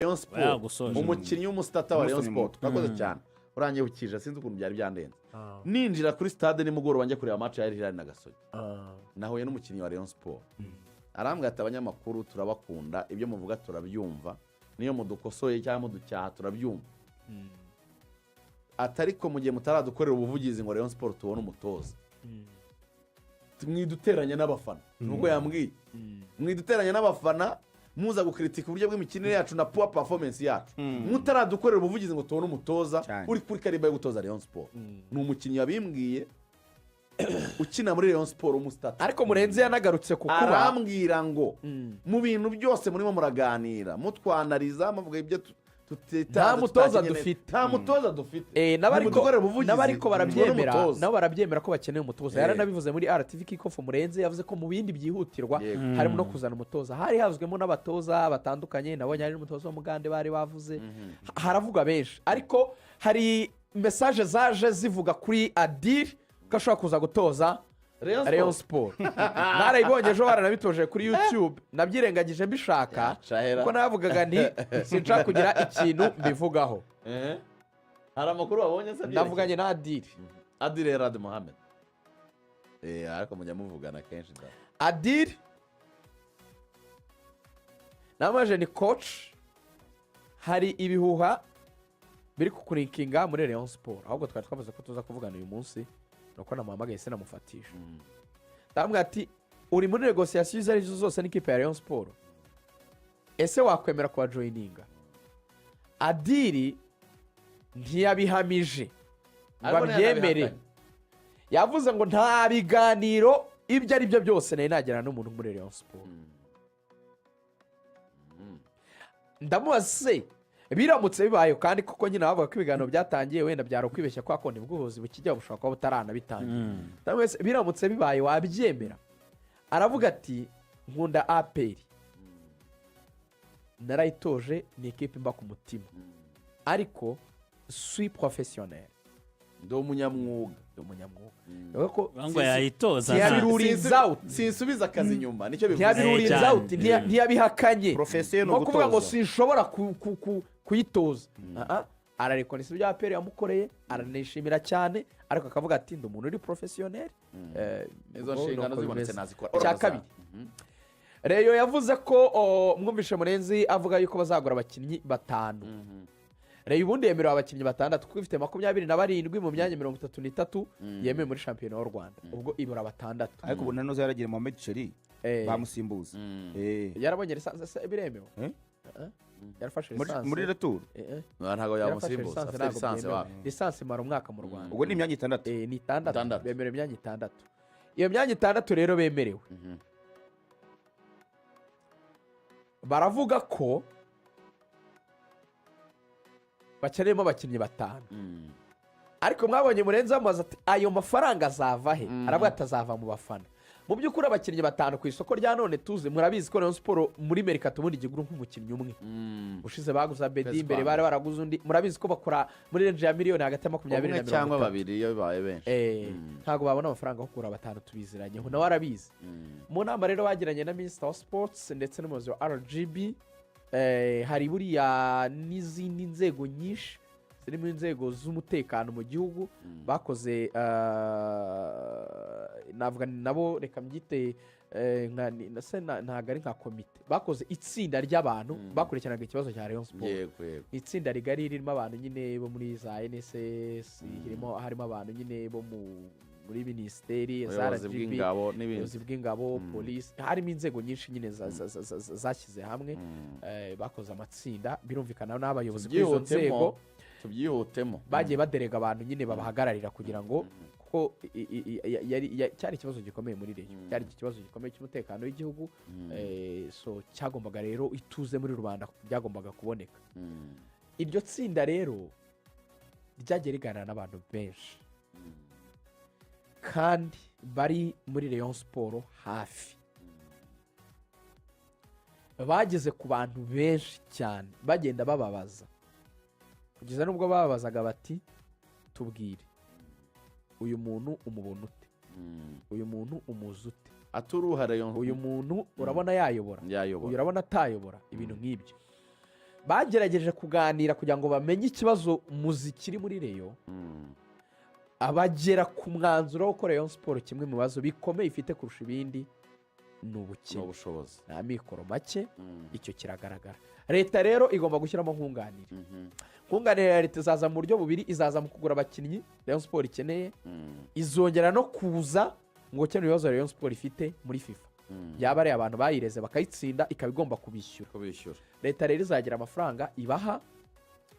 Rayon Sport umukinnyi w'umusitata wa Rayon Sport twakoze cyane urangiye ukije sinzi ukuntu byari byandenze ninjira kuri stade nimugoroba njye kureba match ya Hilal na Gasogi nahuye n'umukinnyi wa Rayon Sport arambwira ati abanyamakuru turabakunda ibyo muvuga turabyumva niyo mudukosoye cyangwa muducyaha turabyumva atariko mu gihe mutaradukorera ubuvugizi ngo Rayon Sport tubone umutoza mwiduteranya n'abafana nuko yambwiye mwiduteranya n'abafana muza gukritika uburyo bw'imikinire yacu na poor performance yacu mutaradukorera ubuvugizi ngo tubone umutoza uri kuri kariba yo gutoza Rayon Sport ni umukinnyi yabimbwiye ukina muri Rayon Sport umusitata ariko Murenzi yanagarutse kukuba arambwira ngo mu bintu byose murimo muraganira mutwanariza muvuga ibyo nta mutoza dufite n'abariko barabyemera ko bakeneye umutoza yaranabivuze muri RTV Kickoff Murenzi yavuze ko mu bindi byihutirwa harimo no kuzana umutoza hari havuzwemo n'abatoza batandukanye nabonye hari n'umutoza w'Umugande bari bavuze haravuga benshi ariko hari message zaje zivuga kuri Adili ko ashobora kuza gutoza Rayon Sport narayibonye ejo baranabitoje kuri YouTube nabyirengagije mbishaka kuko navugaga nti sinshaka kugira ikintu mbivugaho hari amakuru wabonye se navuganye na Adili Rad Mohamed ariko mujya muvugana kenshi da Adili namaje ni coach hari ibihuha biri kukurinkinga muri Rayon Sport ahubwo twari twavuze ko tuza kuvugana uyu munsi nuko namuhamagaye se namufatisha ndamubwira ati uri muri negociation izo arizo zose n'ikipe ya Rayon Sport ese wakwemera kuba joininga Adili ntiyabihamije ngo abyemere yavuze ngo nta biganiro ibyo ari byo byose nari nagera n'umuntu muri Rayon Sport ndamubaza se biramutse bibaye kandi koko nyine bavuga ko ibiganiro byatangiye wenda byaro kwibeshya kwa konti bw'ubuvuzi bukijya bushaka ko butaranabitangiye biramutse bibaye wabyemera aravuga ati nkunda APR narayitoje ni equipe mba ku mutima ariko suis professionnel ndo umunyamwuga ko ngo yayitoza sinsubiza akazi inyuma nicyo bivuze ntiyabiruriza out ntiyabihakanye no kuvuga ngo sinshobora kuyitoza ararekonesa ibyo APR yamukoreye aranishimira cyane ariko akavuga ati ndi umuntu uri professionnel izo nshingano zibonetse nazikora cya kabiri Rayon yavuze ko mwumvishe Murenzi avuga yuko bazagura abakinnyi 5 Rayon ubundi yemerewe abakinnyi 6 kuko ifite 27 mu myanya 33 yemeye muri shampiyona y'u Rwanda ubwo ibura 6 ariko ubu nanoze yaragiye mu Mediceri bamusimbuza yarabonye lisansi biremewe yarafashe lisansi muri retour ntago yamusimbuza afite lisansi wawe lisansi mara umwaka mu Rwanda ubwo ni imyanya 6 ni 6 bemerewe imyanya 6 iyo myanya 6 rero bemerewe baravuga ko bakeneyemo abakinnyi 5 ariko mwabonye Murenzi amaze ati ayo mafaranga azava he aravuga atazava mu bafana mu by'ukuri abakinnyi 5 ku isoko rya none tuze murabizi ko Rayon Sport muri Mercato muri giguru nk'umukinnyi umwe ushize baguza Bedi imbere bari baraguze undi murabizi ko bakora muri range ya miliyoni hagati ya 20 na 30 cyangwa 2 iyo bibaye benshi ntago babona amafaranga yo kugura 5 tubiziranyeho nawe arabizi mu nama rero bagiranye na Minister of Sports ndetse n'umuyobozi wa RGB hari buriya n'izindi nzego nyinshi zirimo inzego z'umutekano mu gihugu bakoze navuga nabo reka mbyite ntago ari nka komite bakoze itsinda ry'abantu bakurikiranaga ikibazo cya Rayon Sport itsinda rigari ririmo abantu nyine bo muri za NSS harimo abantu nyine bo muri ministeri ubuyobozi bw'ingabo polisi harimo inzego nyinshi nyine zashyize hamwe bakoze amatsinda birumvikana n'abayobozi bw'izo nzego tubyihutemo bagiye baderega abantu nyine babahagararira kugira ngo kuko cyari ikibazo gikomeye muri Rayon cyari ikibazo gikomeye cy'umutekano w'igihugu so cyagombaga rero ituze muri rubanda byagombaga kuboneka iryo tsinda rero ryagiye riganira n'abantu benshi kandi bari muri Rayon Sport hafi bageze ku bantu benshi cyane bagenda bababaza kugeza nubwo bababazaga bati tubwire uyu muntu umubona ute uyu muntu umuzi ute aturuha Rayon uyu muntu urabona yayobora uyu urabona atayobora ibintu nk'ibyo bagerageje kuganira kugira ngo bamenye ikibazo muzikiri muri Rayon abagera ku mwanzuro wo gukora Rayon Sport kimwe mu bibazo bikomeye ifite kurusha ibindi ni ubukene n'ubushobozi nta mikoro make icyo kiragaragara. Leta rero igomba gushyiramo nkunganire. Nkunganire ya leta izaza mu buryo bubiri, izaza mu kugura abakinnyi Rayon Sport ikeneye, izongera no kuza ngo gukemura ibibazo Rayon Sport ifite muri FIFA. Yaba ari abantu bayireze bakayitsinda ikaba igomba kubishyura. Leta rero izagira amafaranga ibaha,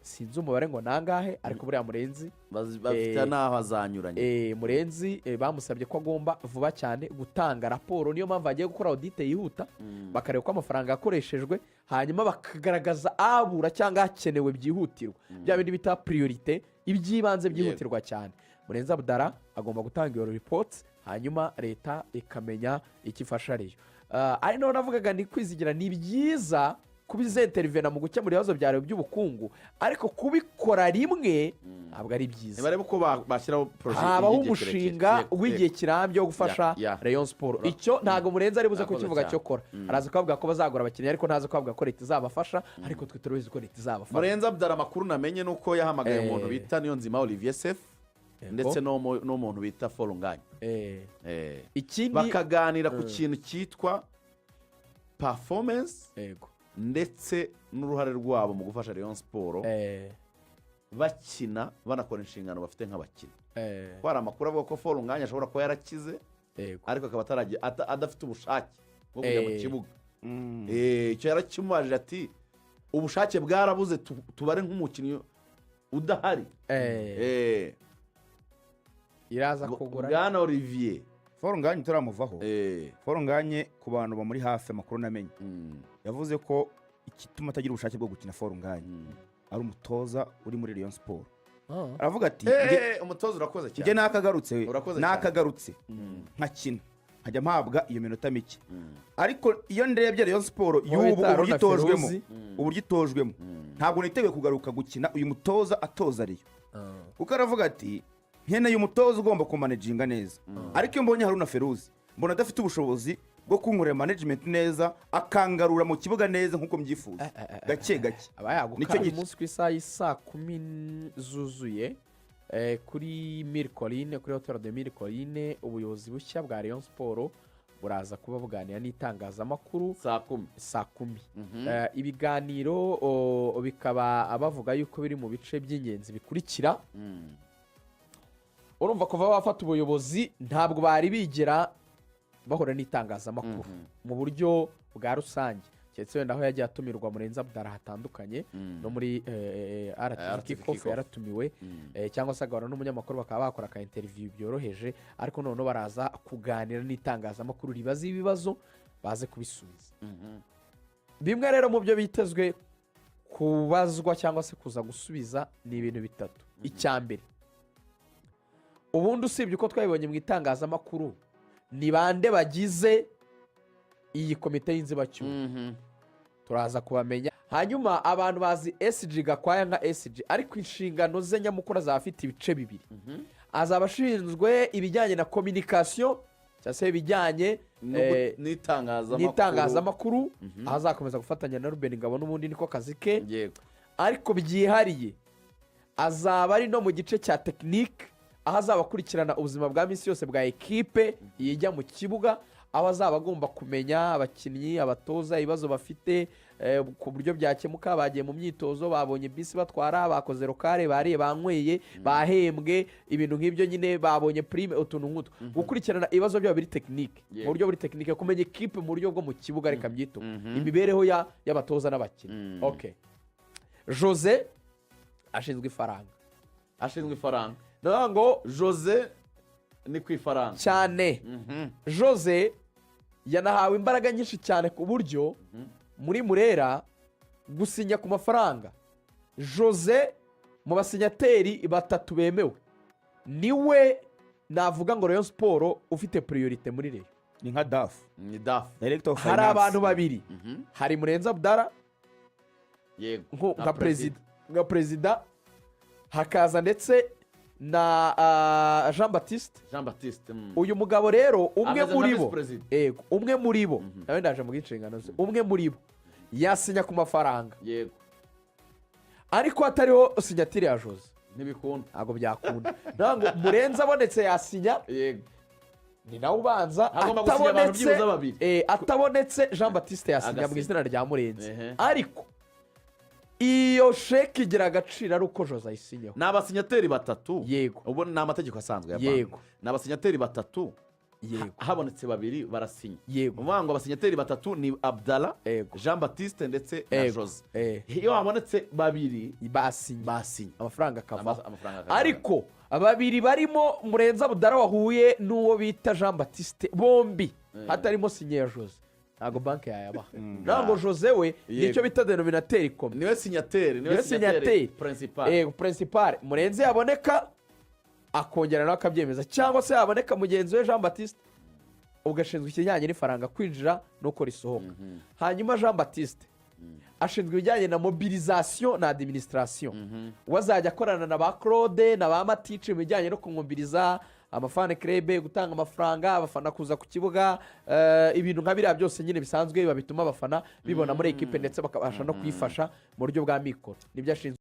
sinzi umubare ngo nangahe, ariko buriya Murenzi bafite n'aho azanyuranye. Murenzi bamusabye ko agomba vuba cyane gutanga raporo, niyo mpamvu agiye gukora audit yihuta bakareba ko amafaranga yakoreshejwe, hanyuma bakagaragaza abura cyangwa hakenewe byihutirwa, bya bindi bita priorite, iby'ibanze byihutirwa cyane. Murenzi Abdara agomba gutanga iyo report, hanyuma leta ikamenya ikifasha Rayon. Ari naho navugaga ni kwizigira, ni byiza kubizentervena mu gukemura ibibazo bya Rayon by'ubukungu, ariko kubikora rimwe ntabwo ari byiza. Barebe ko bashyiraho project habaho umushinga w'igihe kirambye wo gufasha Rayon Sport. Icyo ntabwo Murenzi ari buze kukivuga cyo kora. Araza kuvuga ko bazagura abakinnyi, ariko ntaza kuvuga ko leta izabafasha, ariko twe turabizi ko leta izabafasha. Murenzi Abdara amakuru namenye nuko yahamagaye umuntu bita Niyonzima Olivier Sef ndetse n'umuntu bita Ngagne. Ikindi bakaganira ku kintu cyitwa performance ndetse n'uruhare rwabo mu gufasha Rayon Sport bakina banakora inshingano bafite nk'abakinnyi. Hari amakuru avuga ko Ngagne ashobora kuba yarakize ariko akaba adafite ubushake bwo kujya mu kibuga. Icyo yarakimubajije ati ubushake bwarabuze, tubare nk'umukinnyi udahari. iraza kugura Bwana Olivier Ngagne turamuvaho. Ngagne ku bantu bamuri hafi amakuru namenye yavuze ko igituma atagira ubushake bwo gukina Ngagne ari umutoza uri muri Rayon Sport. Aravuga ati umutoza urakoze cyane, nge nakagarutse nkakina nkajya mpabwa iyo minota mike, ariko iyo ndebye Rayon Sport y'ubu uburyo itojwemo ntabwo niteguye kugaruka gukina uyu mutoza atoza Rayon. Kuko aravuga ati nkeneye umutoza ugomba kumanaginga neza, ariko iyo mbonye Haruna Feruzi mbona adafite ubushobozi bwo kunkorera management neza, akangarura mu kibuga neza nkuko mbyifuza gake gake. Nicyo umunsi ku isaha y'isa 10 zuzuye kuri Mircoline, kuri Hotel de Mircoline, ubuyobozi bushya bwa Rayon Sport buraza kuba buganira n'itangazamakuru saa 10. Ibiganiro bikaba abavuga yuko biri mu bice by'ingenzi bikurikira. Urumva kuva bafata ubuyobozi ntabwo bari bigera bahora n'itangazamakuru mu buryo bwa rusange, cyetse wenda aho yagiye atumirwa Murenzi Abdara hatandukanye, no muri RTVK yaratumiwe, cyangwa se agahura n'umunyamakuru bakaba bakora ka interview byoroheje, ariko none baraza kuganira n'itangazamakuru ribaza ibibazo baze kubisubiza. Bimwe rero mu byo bitezwe kubazwa cyangwa se kuza gusubiza ni ibintu bitatu. Icyambere, ubundi usibye uko twabibonye mu itangazamakuru, ni bande bagize iyi komite y'inzibacyuho, turaza kubamenya. Hanyuma abantu bazi SG Gakwaya nka SG, ariko inshingano ze nyamukuru azafite ibice bibiri. Azaba ashinzwe ibijyanye na communication, cyangwa se ibijyanye n'itangazamakuru, azakomeza gufatanya na Ruben Ngabo n'ubundi niko kazi ke. Ariko byihariye azaba ari no mu gice cya technique, aho azaba akurikirana ubuzima bwa minsi yose bwa ekipe yijya mu kibuga, aho azaba agomba kumenya abakinnyi, abatoza, ibibazo bafite, ku buryo byakemuka, bagiye mu myitozo, babonye bisi batwara, bakoze rokare, bariye, banyweye, bahembwe, ibintu nk'ibyo nyine, babonye prime, utuntu nk'utu. Gukurikirana ibibazo byabo biri technique, mu buryo buri technique, kumenya ekipe mu buryo bwo mu kibuga, reka byito imibereho y'abatoza n'abakinnyi. Jose ashinzwe ifaranga. Ngo Jose ni ku ifaranga cyane. Jose yanahawe imbaraga nyinshi cyane ku buryo muri Murera gusinya ku mafaranga. Jose mu basinyateri batatu bemewe niwe navuga ngo Rayon Sport ufite priorite muri Rayon. Ni nka DAF. Director of Finance. Hari abantu babiri, hari Murenzi Abdara nka president, hakaza ndetse na Jean Baptiste. Uyu mugabo rero umwe muri bo nawe ndaje mu gicengano ze, umwe muri bo yasinya ku mafaranga, ariko hatariho sinyatire ya Jose ntibikunda ntabwo byakunda ntabwo Murenzi abonetse yasinya yego ni nawe ubanza Hagomba gusinya abantu byibuze babiri. atabonetse Jean Baptiste yasinya mu Agasinya. izina rya Murenzi Ehe. ariko iyo sheke igira agaciro ari uko Jose ayisinyeho ni abasinyateri batatu Yego. ubu ni amategeko asanzwe ya banki Yego. ni abasinyateri batatu Yego. habonetse babiri barasinya Yego. ni ukuvuga ngo abasinyateri batatu ni Abdallah Yego. Jean Baptiste ndetse na Yego. Jose Eh. iyo habonetse babiri basinye basinye amafaranga akavaho amafaranga akavaho. ariko babiri barimo Murenzi Abdallah wahuye n'uwo bita Jean Baptiste bombi hatarimo sinye ya Jose ntabwo banki yayabaha ntabwo Jose we Yego. nicyo bita denominateri ikomeye niwe sinyateri niwe sinyateri principal principal Murenzi yaboneka akongera nawe akabyemeza cyangwa se yaboneka mugenzi we Jean Baptiste ubwo ashinzwe ikijyanye n'ifaranga kwinjira nuko risohoka hanyuma Jean Baptiste ashinzwe ibijyanye na mobilisation na administration wazajya akorana na ba Claude na ba Matice mu bijyanye no kumwumviriza amafane krebe gutanga amafaranga abafana kuza ku kibuga ibintu nka biriya byose nyine bisanzwe babituma abafana bibona muri ekipe ndetse bakabasha no kwifasha mu buryo bwa mikoro nibyo ashinzwe